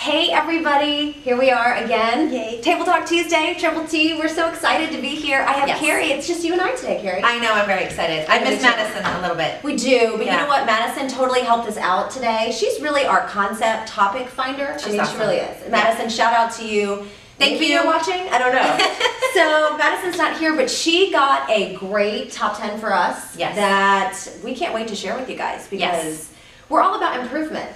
Hey everybody, here we are again. Yay. Table Talk Tuesday, Triple T. We're so excited to be here. I have Yes. Cari. It's just you and I today, Cari. I know, I'm very excited. I miss Madison a little bit. We do, but Yeah. you know what? Madison totally helped us out today. She's really our concept topic finder. She's awesome. She really is. Madison, shout out to you. Thank Maybe you. You're watching? I don't know. So Madison's not here, but she got a great top 10 for us. Yes. That we can't wait to share with you guys because we're all about improvement.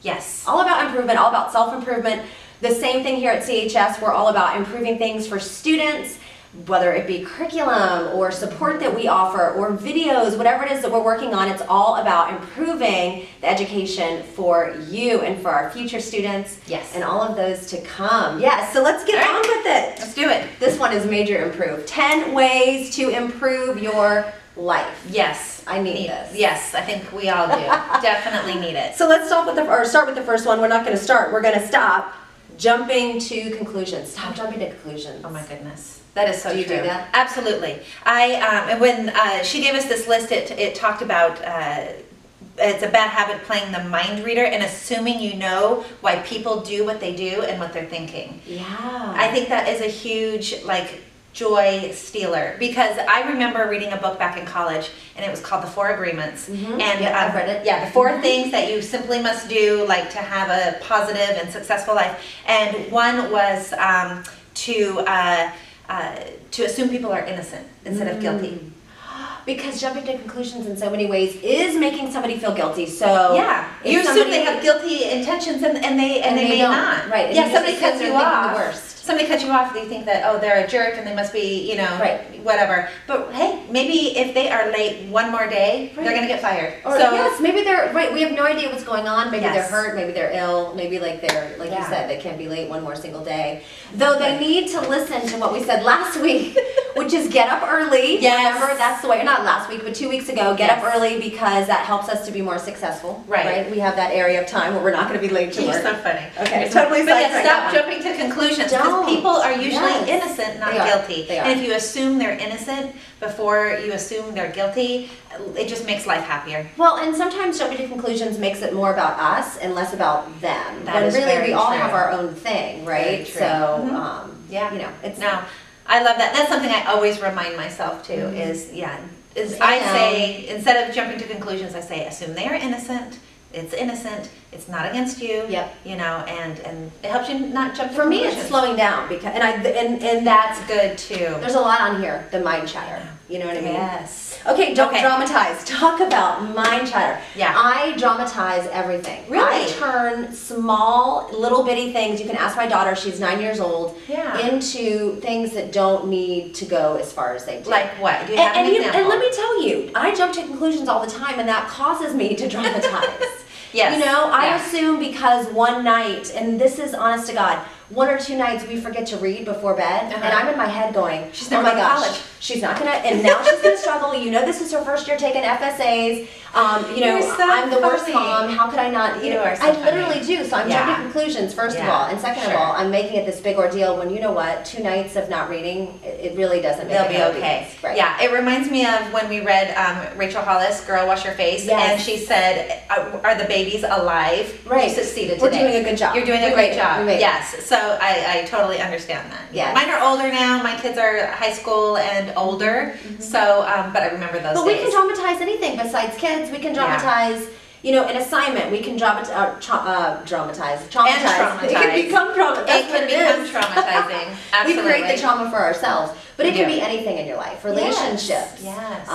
Yes. All about improvement, all about self-improvement. The same thing here at CHS, we're all about improving things for students, whether it be curriculum or support that we offer or videos, whatever it is that we're working on, it's all about improving the education for you and for our future students. Yes. And all of those to come. Yes, so let's get on with it. Let's do it. This one is major improve. 10 ways to improve your life. Yes. I need this. Yes, I think we all do. Definitely need it. So let's start with the first one. We're not going to start. We're going to stop jumping to conclusions. Stop jumping to conclusions. Oh my goodness. That is so Do you true. do that? Absolutely. And when she gave us this list, it talked about it's a bad habit playing the mind reader and assuming you know why people do what they do and what they're thinking. Yeah. I think that is a huge joy stealer, because I remember reading a book back in college and it was called The Four Agreements. Mm-hmm. And I've read it. Yeah, the four things that you simply must do to have a positive and successful life. And one was to assume people are innocent instead of guilty. Because jumping to conclusions in so many ways is making somebody feel guilty. So Yeah, if you assume somebody- they have guilty intentions and they may don't. not. Right. Yeah, And somebody just because cuts they're you thinking off. the worst. Somebody cuts you off, they think that, oh, they're a jerk and they must be, Right. whatever. But hey, maybe if they are late one more day, Right. they're going to get fired. Or So yes, maybe they're right. We have no idea what's going on. Maybe Yes. they're hurt. Maybe they're ill. Maybe they're you Yeah. said, they can't be late one more single day. Though they need to listen to what we said last week, which is get up early. Yes. Remember, that's the way. Not last week, but 2 weeks ago. Get up Yes. early because that helps us to be more successful. Right. We have that area of time where we're not going to be late to You're work. so funny. Okay, You're so- totally But yeah, sidetracked stop that one. jumping to conclusions, Don't. because people are usually Yes. innocent, not They are. guilty. They are. And if you assume they're innocent before you assume they're guilty, it just makes life happier. Well, and sometimes jumping to conclusions makes it more about us and less about them. That when is really very we all true. have our own thing, right? Very true. So, Mhm. yeah, it's No, I love that. That's something I always remind myself too. I say, instead of jumping to conclusions, I say assume they are innocent. It's innocent. It's not against you. Yep. And it helps you not jump to For me, conclusions. it's slowing down because, and that's That's good too. there's a lot on here. The mind chatter. You know what I mean? Yes. Okay, don't Okay. dramatize. Talk about mind chatter. Yeah. I dramatize everything. Really? I turn small, little bitty things. You can ask my daughter. She's 9 years old. Yeah. Into things that don't need to go as far as they do. Like what? Do you have an example? And let me tell you, I jump to conclusions all the time, and that causes me to dramatize. Yes. You know, I Yeah. assume because one night, and this is honest to God, 1 or 2 nights we forget to read before bed, and I'm in my head going, She's oh never my going to gosh, college. she's not gonna, and now she's gonna struggle. You know, this is her first year taking FSAs. You're so I'm the worst funny. mom. How could I not? You are so I literally funny. do. So I'm Yeah. jumping to conclusions first of Yeah. all, and second of Sure. all, I'm making it this big ordeal. When you know what, 2 nights of not reading, it really doesn't make They'll a be no okay. difference. Right. Yeah, it reminds me of when we read Rachel Hollis, Girl Wash Your Face, Yes. and she said, are the babies alive? Right. You succeeded We're today. doing a good job. You're doing a We great made it. job. We made it. Yes, so I totally understand that. Yes. Mine are older now. My kids are high school and older, so, but I remember those But we days. can dramatize anything besides kids. We can dramatize, an assignment. We can dramatize. Traumatize. And traumatize. It can become trauma. That's It what can it become is. traumatizing. We Absolutely. create the trauma for ourselves. But it We can do. be anything in your life. Relationships. Yes.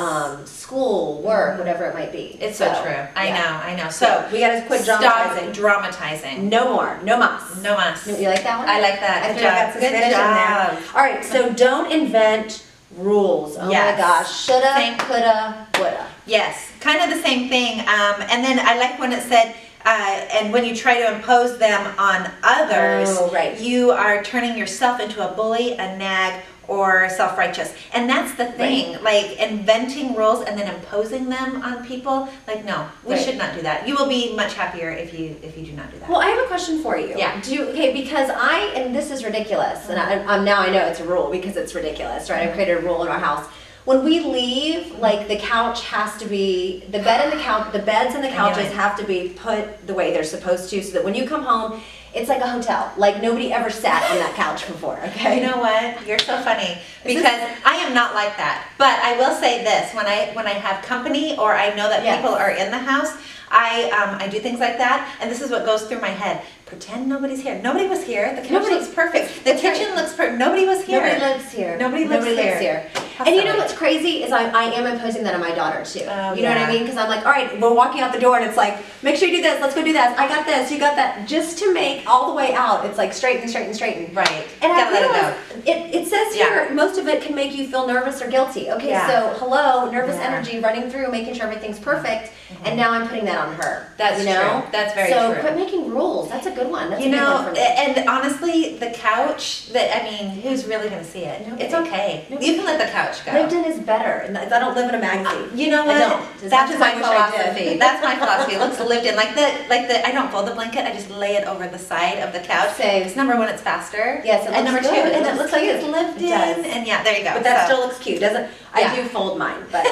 School, work, whatever it might be. It's so true. I know. So So we gotta quit dramatizing. Stop dramatizing. No more. No mas. No mas. You like that one? I like that. I Good feel like job. that's some Good Spanish in there. job. All right, so don't invent rules. Oh Yes. my gosh. Shoulda, Same. coulda, woulda. Yes, kind of the same thing. And then I like when it said, and when you try to impose them on others, Oh, right. you are turning yourself into a bully, a nag, or self-righteous. And that's the thing, like inventing rules and then imposing them on people. Like, no, we Right. should not do that. You will be much happier if you do not do that. Well, I have a question for you. Yeah. Because and this is ridiculous, and now I know it's a rule because it's ridiculous, right? I've created a rule in our house. When we leave, like the couch has to be, the beds and the couches have to be put the way they're supposed to, so that when you come home, it's like a hotel. Like nobody ever sat on that couch before, okay? You know what? You're so funny because I am not like that. But I will say this, when I have company or I know that people are in the house, I do things like that, and this is what goes through my head. Pretend nobody's here. Nobody was here. The couch looks perfect. The kitchen looks perfect. Nobody was here. Nobody lives here. Nobody lives here. And you know what's crazy is I am imposing that on my daughter too. Oh, you know what I mean? Because I'm like, all right, we're walking out the door and it's like, make sure you do this. Let's go do that. I got this. You got that. Just to make all the way out, it's like straighten. Right. And I realize it says here, most of it can make you feel nervous or guilty. Okay, so hello, nervous energy running through, making sure everything's perfect. And now I'm putting that on her. That's true. That's very true. So quit making rules. That's a good one. That's a good one for me. And honestly, the couch, who's really going to see it? Nobody. It's okay. Nobody. You can let the couch go. Lived in is better. And I don't live in a magazine. You know what? That's my philosophy. That's my philosophy. It looks lived in. Like the I don't fold the blanket. I just lay it over the side of the couch. Same. It's number one, it's faster. Yes, it looks number good. two, and it looks like it's lived in. And yeah, there you go. But that still looks cute, doesn't it? I do fold mine, but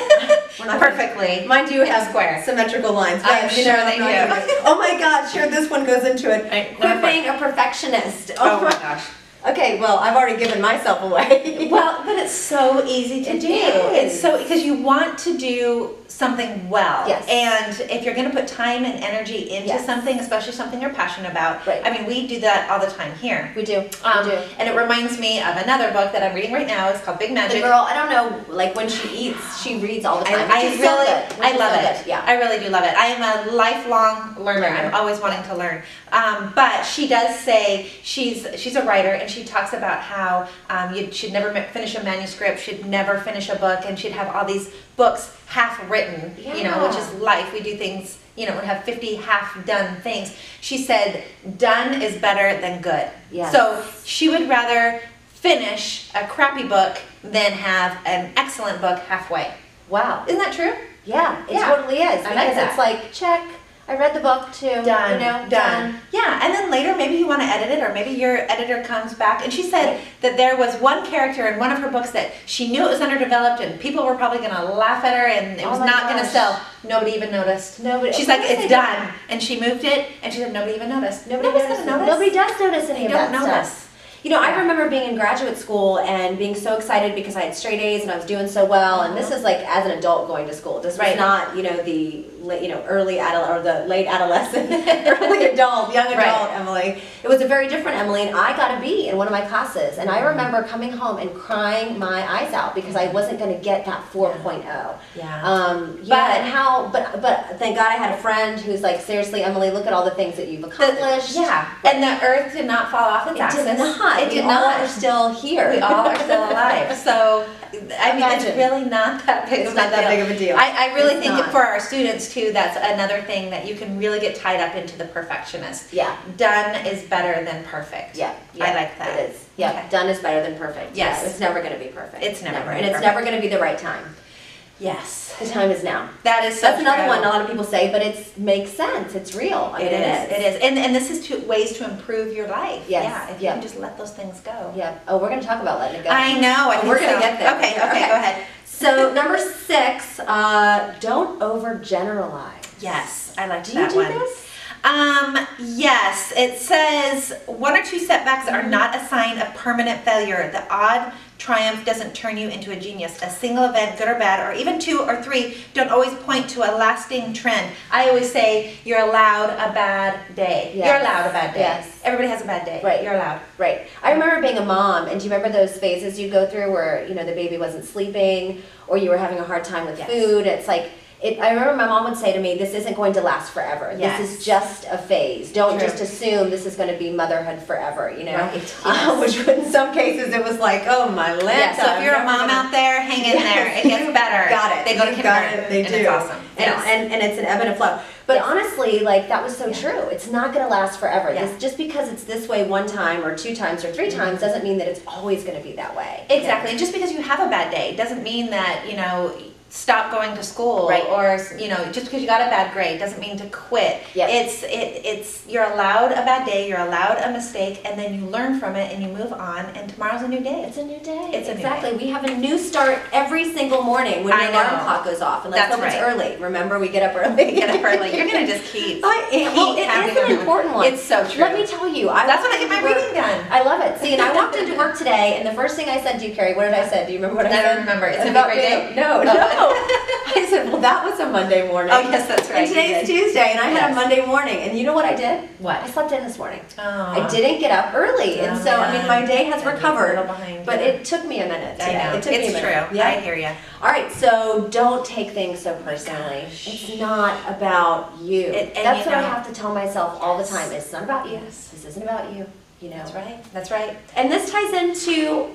we're not perfectly. Mine do have square, symmetrical lines. I'm sure they do. Oh my God, sure, this one goes into it. Quit being a perfectionist. Oh my gosh. Okay, well, I've already given myself away. Well, but it's so easy to do. It's so, because you want to do something well. Yes. And if you're going to put time and energy into something, especially something you're passionate about, right. I mean, we do that all the time here. We do. We do. And it reminds me of another book that I'm reading right now. It's called Big Magic. The girl, I don't know, like when she eats, she reads all the time. I love it. Yeah. I really do love it. I am a lifelong learner. I'm always wanting to learn. But she does say, she's a writer, and she talks about how you should never finish a manuscript, should never finish a book, and should have all these books half written, you know, which is life. We do things, you know, we have 50 half done things. She said, done is better than good. Yes. So she would rather finish a crappy book than have an excellent book halfway. Wow. Isn't that true? Yeah, it totally is. I like that. It's like, check. I read the book too. Done. You know, done. Yeah, and then later maybe you want to edit it, or maybe your editor comes back. And she said that there was one character in one of her books that she knew it was underdeveloped, and people were probably going to laugh at her, and it was not going to sell. Nobody even noticed. Nobody. She's like, it's done. And she moved it, and she said nobody even noticed. Nobody does notice any of that notice. stuff. You know, I remember being in graduate school and being so excited because I had straight A's and I was doing so well. And this is like as an adult going to school. This was not, you know, the early adult or the late adolescent, early adult, young adult Emily. It was a very different Emily, and I got a B in one of my classes. And I remember coming home and crying my eyes out because I wasn't going to get that 4.0. But thank God I had a friend who's like, seriously, Emily, look at all the things that you've accomplished. And the earth did not fall off its axis. It did not. We all are still here. We all are still alive. So, I mean, it's really not that big of a deal. I really think for our students, too, that's another thing that you can really get tied up into the perfectionist. Yeah. Done is better than perfect. Yeah. I like that. It is. Yeah. Okay. Done is better than perfect. Yes. Yeah, it's never going to be perfect. It's never. And it's never going to be the right time. Yes. The time is now. That is so That's another one a lot of people say, but it makes sense. It's real. I mean, it is. And this is ways to improve your life. Yes. Yeah. If you can just let those things go. Yeah. Oh, we're going to talk about letting it go. I know. We're going to get there. Okay, go ahead. So number 6, don't overgeneralize. Yes, I like that one. Do you do this? Yes, it says 1 or 2 setbacks are not a sign of permanent failure. The odd triumph doesn't turn you into a genius. A single event, good or bad, or even 2 or 3, don't always point to a lasting trend. I always say you're allowed a bad day. Yes. You're allowed a bad day. Yes. Everybody has a bad day. Right. You're allowed. Right. I remember being a mom, and do you remember those phases you go through where, you know, the baby wasn't sleeping or you were having a hard time with food? It's like, I remember my mom would say to me, this isn't going to last forever. Yes. This is just a phase. Don't just assume this is going to be motherhood forever, you know? Right. Which in some cases it was like, oh my Lanta. Yeah, so if you're a mom out there, hang in there. It gets better. Got it. They go to kindergarten. They do. It's awesome. And it's an ebb and a flow. But honestly, like, that was so true. It's not going to last forever. Yeah. Just because it's this way one time or 2 times or 3 times doesn't mean that it's always going to be that way. Exactly. And just because you have a bad day doesn't mean that, you know, stop going to school, Right. or just because you got a bad grade doesn't mean to quit. Yep. It's you're allowed a bad day, you're allowed a mistake, and then you learn from it and you move on, and tomorrow's a new day. It's a new day. It's exactly. a new day. We have a new start every single morning when I the know. alarm clock goes off, and let's That's hope it's right. early. Remember, we get up early. Get up early. You're gonna just keep. Well, it having is an them. important one. It's so true. Let me tell you, That's when I get my reading done. I love it. See, and I walked into work today, and the first thing I said to you, Cari, what did I say? Do you remember what I said? I don't remember. It's gonna be a About great you? day. No, I said, well, that was a Monday morning. Oh yes, that's right. And today's Tuesday, and I had a Yes. Monday morning. And you know what I did? What? I slept in this morning. Oh. I didn't get up early, and Oh, so I mean, my day has man. recovered. A little behind, But yeah. it took me a minute today. I know. It took me a It's minute. true. Yeah. I hear you. All right, so don't take things so personally. Gosh. It's not about you. And That's you what I know- have to tell myself all the time. Yes. It's not about you. Yes. This isn't about you. You know. That's right. That's right. And this ties into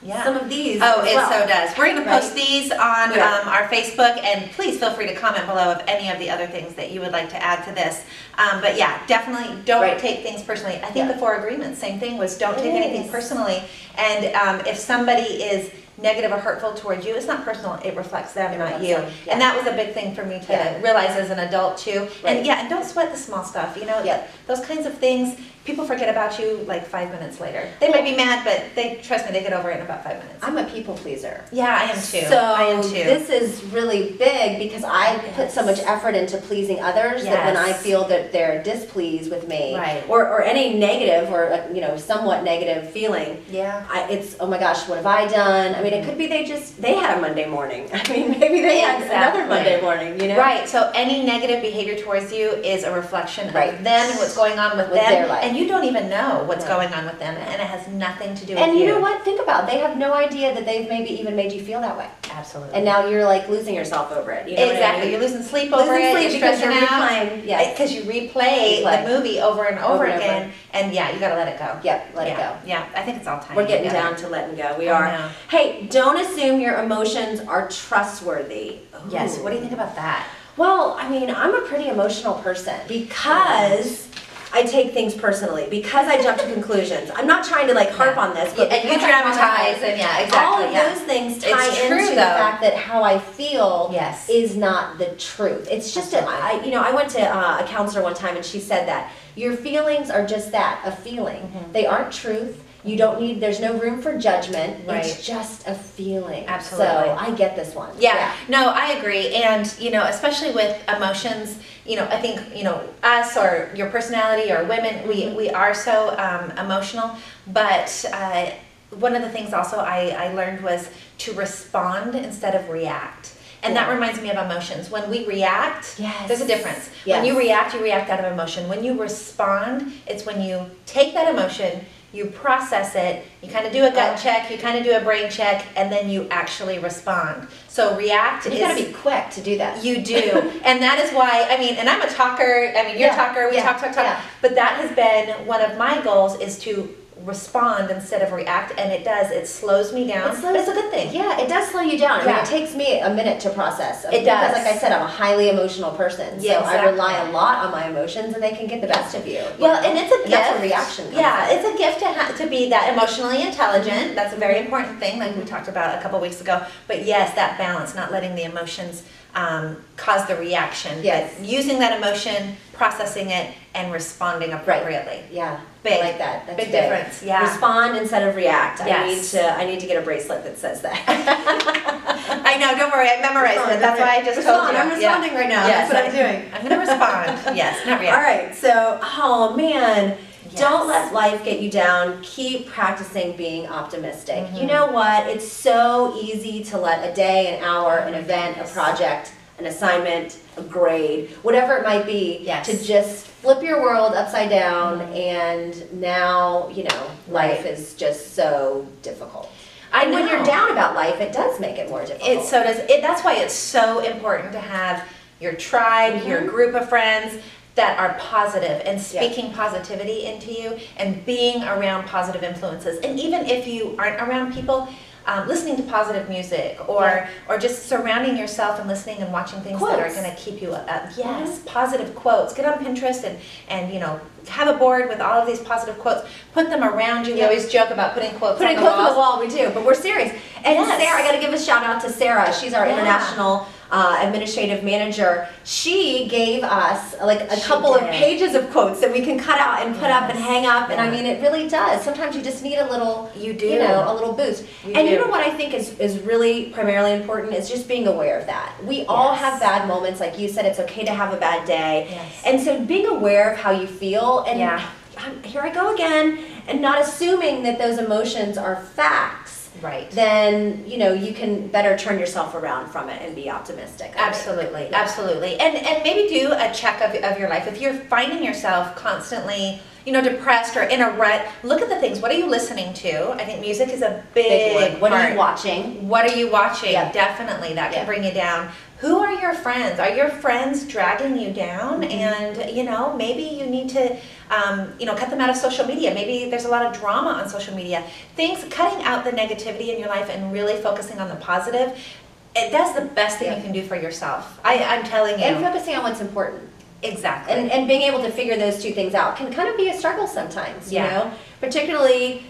Yeah. some of these. Oh, as it well. so does. We're going to Right. post these on Yeah. our Facebook, and please feel free to comment below of any of the other things that you would like to add to this. But yeah, definitely don't Right. take things personally. I think Yeah. the 4 agreements, same thing, was don't It take anything is. personally. And if somebody is negative or hurtful towards you, it's not personal, it reflects them, It not reflects you. them, yeah. And that was a big thing for me to Yeah. realize as an adult too. Right. And yeah, and don't sweat the small stuff, Yeah. those kinds of things. People forget about you like 5 minutes later. They may be mad, but trust me, they get over it in about 5 minutes. I'm a people pleaser. Yeah, I am too. So I am too. this is really big because I put so much effort into pleasing others that when I Yes. feel that they're displeased with me, Right. or any negative or somewhat negative feeling, Yeah. it's oh my gosh, what have I done? I mean, it could be they had a Monday morning. I mean, maybe they had another Exactly. Monday morning. You know, Right. So any negative behavior towards you is a reflection Right. of them and what's going on with them, their life. and you don't even know what's Right. going on with them, and it has nothing to do with And you. you know what? Think about it. They have no idea that they've maybe even made you feel that way, Absolutely. and now you're like losing yourself over it. You know Exactly. What I mean? You're losing sleep over Losing it. sleep You're because stressing you're out. replaying. Yes. Because you replay Replay. the movie over and over Over and over. again, and yeah, you gotta let it go. Yep. Let it go. Yeah, I think it's all time. We're getting down to letting go. We I are. know. Hey, don't assume your emotions are trustworthy. Yes. Ooh. What do you think about that? Well, I mean, I'm a pretty emotional person because I take things personally, because I jump to conclusions. I'm not trying to like harp on this, but and you because I dramatize, and yeah, exactly. all of yeah. those things tie It's into true, the though. fact that how I feel Yes. is not the truth. It's just Absolutely. I went to a counselor one time and she said that your feelings are just that, a feeling. Mhm. They aren't truth. You don't need, there's no room for judgment. Right. It's just a feeling. Absolutely. So I get this one. Yeah, no, I agree. And, especially with emotions, I think, us or your personality or women, we are so emotional. But one of the things also I learned was to respond instead of react. And that Yeah. reminds me of emotions. When we react, Yes. there's a difference. Yes. When you react out of emotion. When you respond, it's when you take that emotion, you process it, you kind of do a gut check, you kind of do a brain check, and then you actually respond. So react And is... you gotta be quick to do that. You do. And that is why, and I'm a talker, you're Yeah, a talker, we yeah, talk. yeah. But that has been one of my goals, is to respond instead of react, and it slows me down, but it's a good thing. Yeah, it does slow you down. I mean, Yeah. it takes me a minute to process. It because, does. like I said, I'm a highly emotional person. Yeah, so I rely exactly. a lot on my emotions, and they can get the best of you. Well, and it's a gift. That's where reaction comes Yeah, in. it's a gift to be that emotionally intelligent. That's a very important thing, like we talked about a couple weeks ago. But yes, that balance, not letting the emotions cause the reaction. Yes. But using that emotion, processing it, and responding appropriately. Yeah, Big. I like that. That's Big difference, yeah. Respond instead of react. Yes. I need to get a bracelet that says that. I know, don't worry, I memorized it. That's why I just told you. I'm responding right now. Yes, That's what I'm doing. I'm going to respond. Yes, not react. All right, so, oh man, Yes. don't let life get you down. Keep practicing being optimistic. Mhm. You know what? It's so easy to let a day, an hour, an event, a Yes. project, an assignment, a grade, whatever it might be, Yes. to just flip your world upside down, and now, life Right. is just so difficult. I And when know. you're down about life, it does make it more difficult. It so does. That's why it's so important to have your tribe, your group of friends that are positive and speaking positivity into you and being around positive influences. And even if you aren't around people, listening to positive music, or just surrounding yourself and listening and watching things that are going to keep you up. Yes, positive quotes. Get on Pinterest and you know, have a board with all of these positive quotes. Put them around you. We always joke about putting quotes on the wall. We do, but we're serious. And Sarah, I got to give a shout out to Sarah. She's our international administrative manager. She gave us like a couple of pages of quotes that we can cut out and put up and hang up. And I mean, it really does. Sometimes you just need a little, you know, a little boost. You know what I think is really primarily important is just being aware of that. We all have bad moments. Like you said, it's okay to have a bad day. And so being aware of how you feel, and here I go again, and not assuming that those emotions are facts. Then, you know, you can better turn yourself around from it and be optimistic. Absolutely, absolutely. And maybe do a check of your life. If you're finding yourself constantly, you know, depressed or in a rut, look at the things. What are you listening to? I think music is a big one. What are you watching? What are you watching? Definitely, that can bring you down. Who are your friends? Are your friends dragging you down? And, you know, maybe you need to, you know, cut them out of social media. Maybe there's a lot of drama on social media. Cutting out the negativity in your life and really focusing on the positive, that's the best thing you can do for yourself. I'm telling you. And focusing on what's important. Exactly. And being able to figure those two things out can kind of be a struggle sometimes, you know, particularly,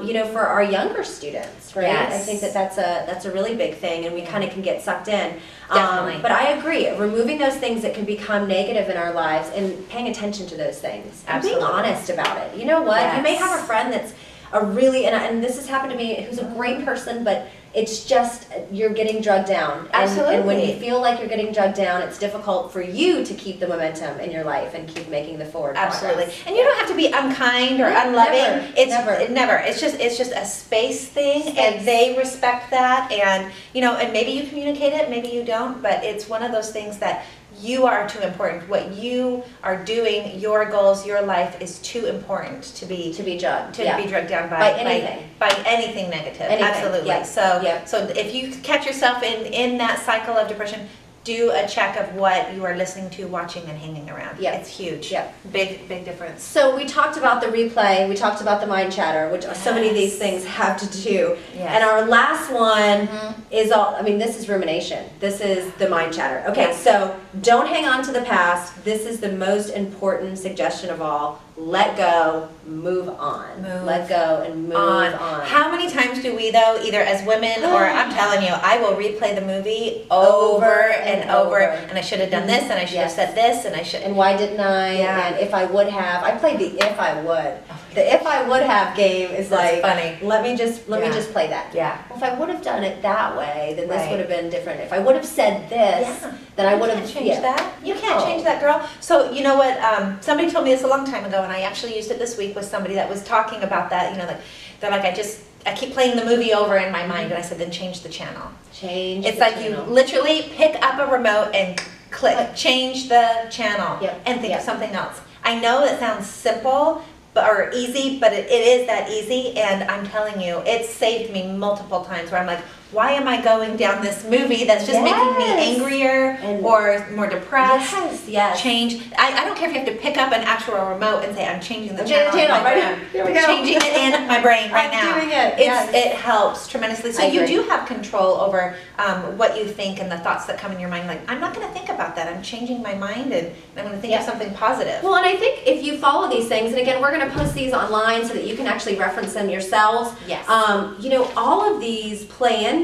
you know, for our younger students, right? I think that's a really big thing, and we kind of can get sucked in. Definitely. But I agree, removing those things that can become negative in our lives and paying attention to those things. And being honest about it. You know what? You may have a friend that's a really, and this has happened to me, who's a great person, but it's just, you're getting drugged down. And when you feel like you're getting drugged down, it's difficult for you to keep the momentum in your life and keep making the forward progress. And you don't have to be unkind or unloving. Never. It's just a space thing, and they respect that. And, you know, and maybe you communicate it, maybe you don't, but it's one of those things that you are too important. What you are doing, your goals, your life is too important to be drugged down by anything negative. Absolutely. So if you catch yourself in that cycle of depression, do a check of what you are listening to, watching, and hanging around. It's huge. Big difference. So we talked about the replay, we talked about the mind chatter, which so many of these things have to do. And our last one is all, I mean, this is rumination. This is the mind chatter. Okay, so don't hang on to the past. This is the most important suggestion of all. Let go, move on. Let go and move on. How many times do we, though, either as women or, I'm telling you, I will replay the movie over and over. And I should have done this, and I should have said this, and I should. And why didn't I? And if I would have. I played the if I would. The if I would have game is like, funny. Let me just play that. Well, if I would have done it that way, then this would have been different. If I would have said this, then I would have changed that. You can't change that, girl. So you know what? Somebody told me this a long time ago, and I actually used it this week with somebody that was talking about that. You know, like they're like, I keep playing the movie over in my mind, and I said, then change the channel. It's like you literally pick up a remote and click, change the channel, and think of something else. I know it sounds simple or easy, but it is that easy, and I'm telling you, it's saved me multiple times where I'm like, why am I going down this movie that's just making me angrier or more depressed? Change. I don't care if you have to pick up an actual remote and say, I'm changing the channel right now. Here we go. Changing it in my brain right now. I'm doing it. It helps tremendously. So you do have control over what you think and the thoughts that come in your mind. Like, I'm not going to think about that. I'm changing my mind, and I'm going to think of something positive. Well, and I think if you follow these things, and again, we're going to post these online so that you can actually reference them yourselves. You know, all of these play into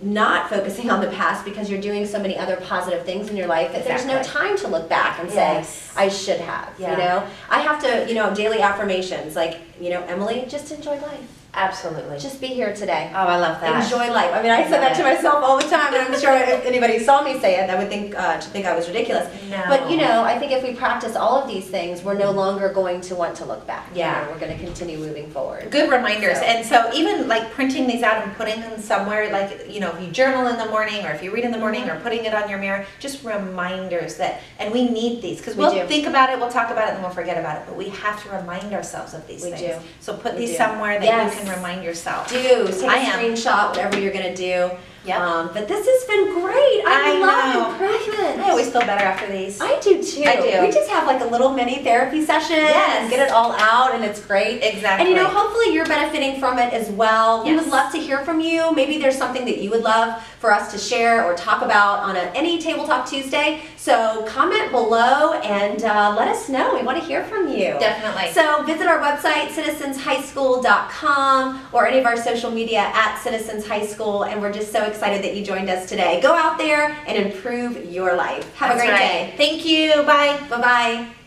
not focusing on the past because you're doing so many other positive things in your life that there's no time to look back and say, I should have, you know. I have to, you know, daily affirmations like, you know, Emily, just enjoy life. Absolutely. Just be here today. Oh, I love that. Enjoy life. I mean, I said that to myself all the time, and I'm sure if anybody saw me say it, I would think I was ridiculous. No. But, you know, I think if we practice all of these things, we're no longer going to want to look back. You know, we're going to continue moving forward. Good reminders. And so even like printing these out and putting them somewhere, like, you know, if you journal in the morning or if you read in the morning or putting it on your mirror, just reminders that, and we need these because we'll think about it, we'll talk about it, and then we'll forget about it. But we have to remind ourselves of these things. So put these somewhere that you can remind yourself. Take a screenshot, whatever you're going to do. Yep. But this has been great. I love improvement. I always feel better after these. I do too. I do. We just have like a little mini therapy session and get it all out, and it's great. Exactly. And hopefully you're benefiting from it as well. We would love to hear from you. Maybe there's something that you would love for us to share or talk about on any Table Talk Tuesday. So comment below and let us know. We want to hear from you. Definitely. So visit our website, citizenshighschool.com, or any of our social media at Citizens High School, and we're just so excited that you joined us today. Go out there and improve your life. Have a great day. Thank you. Bye. Bye-bye.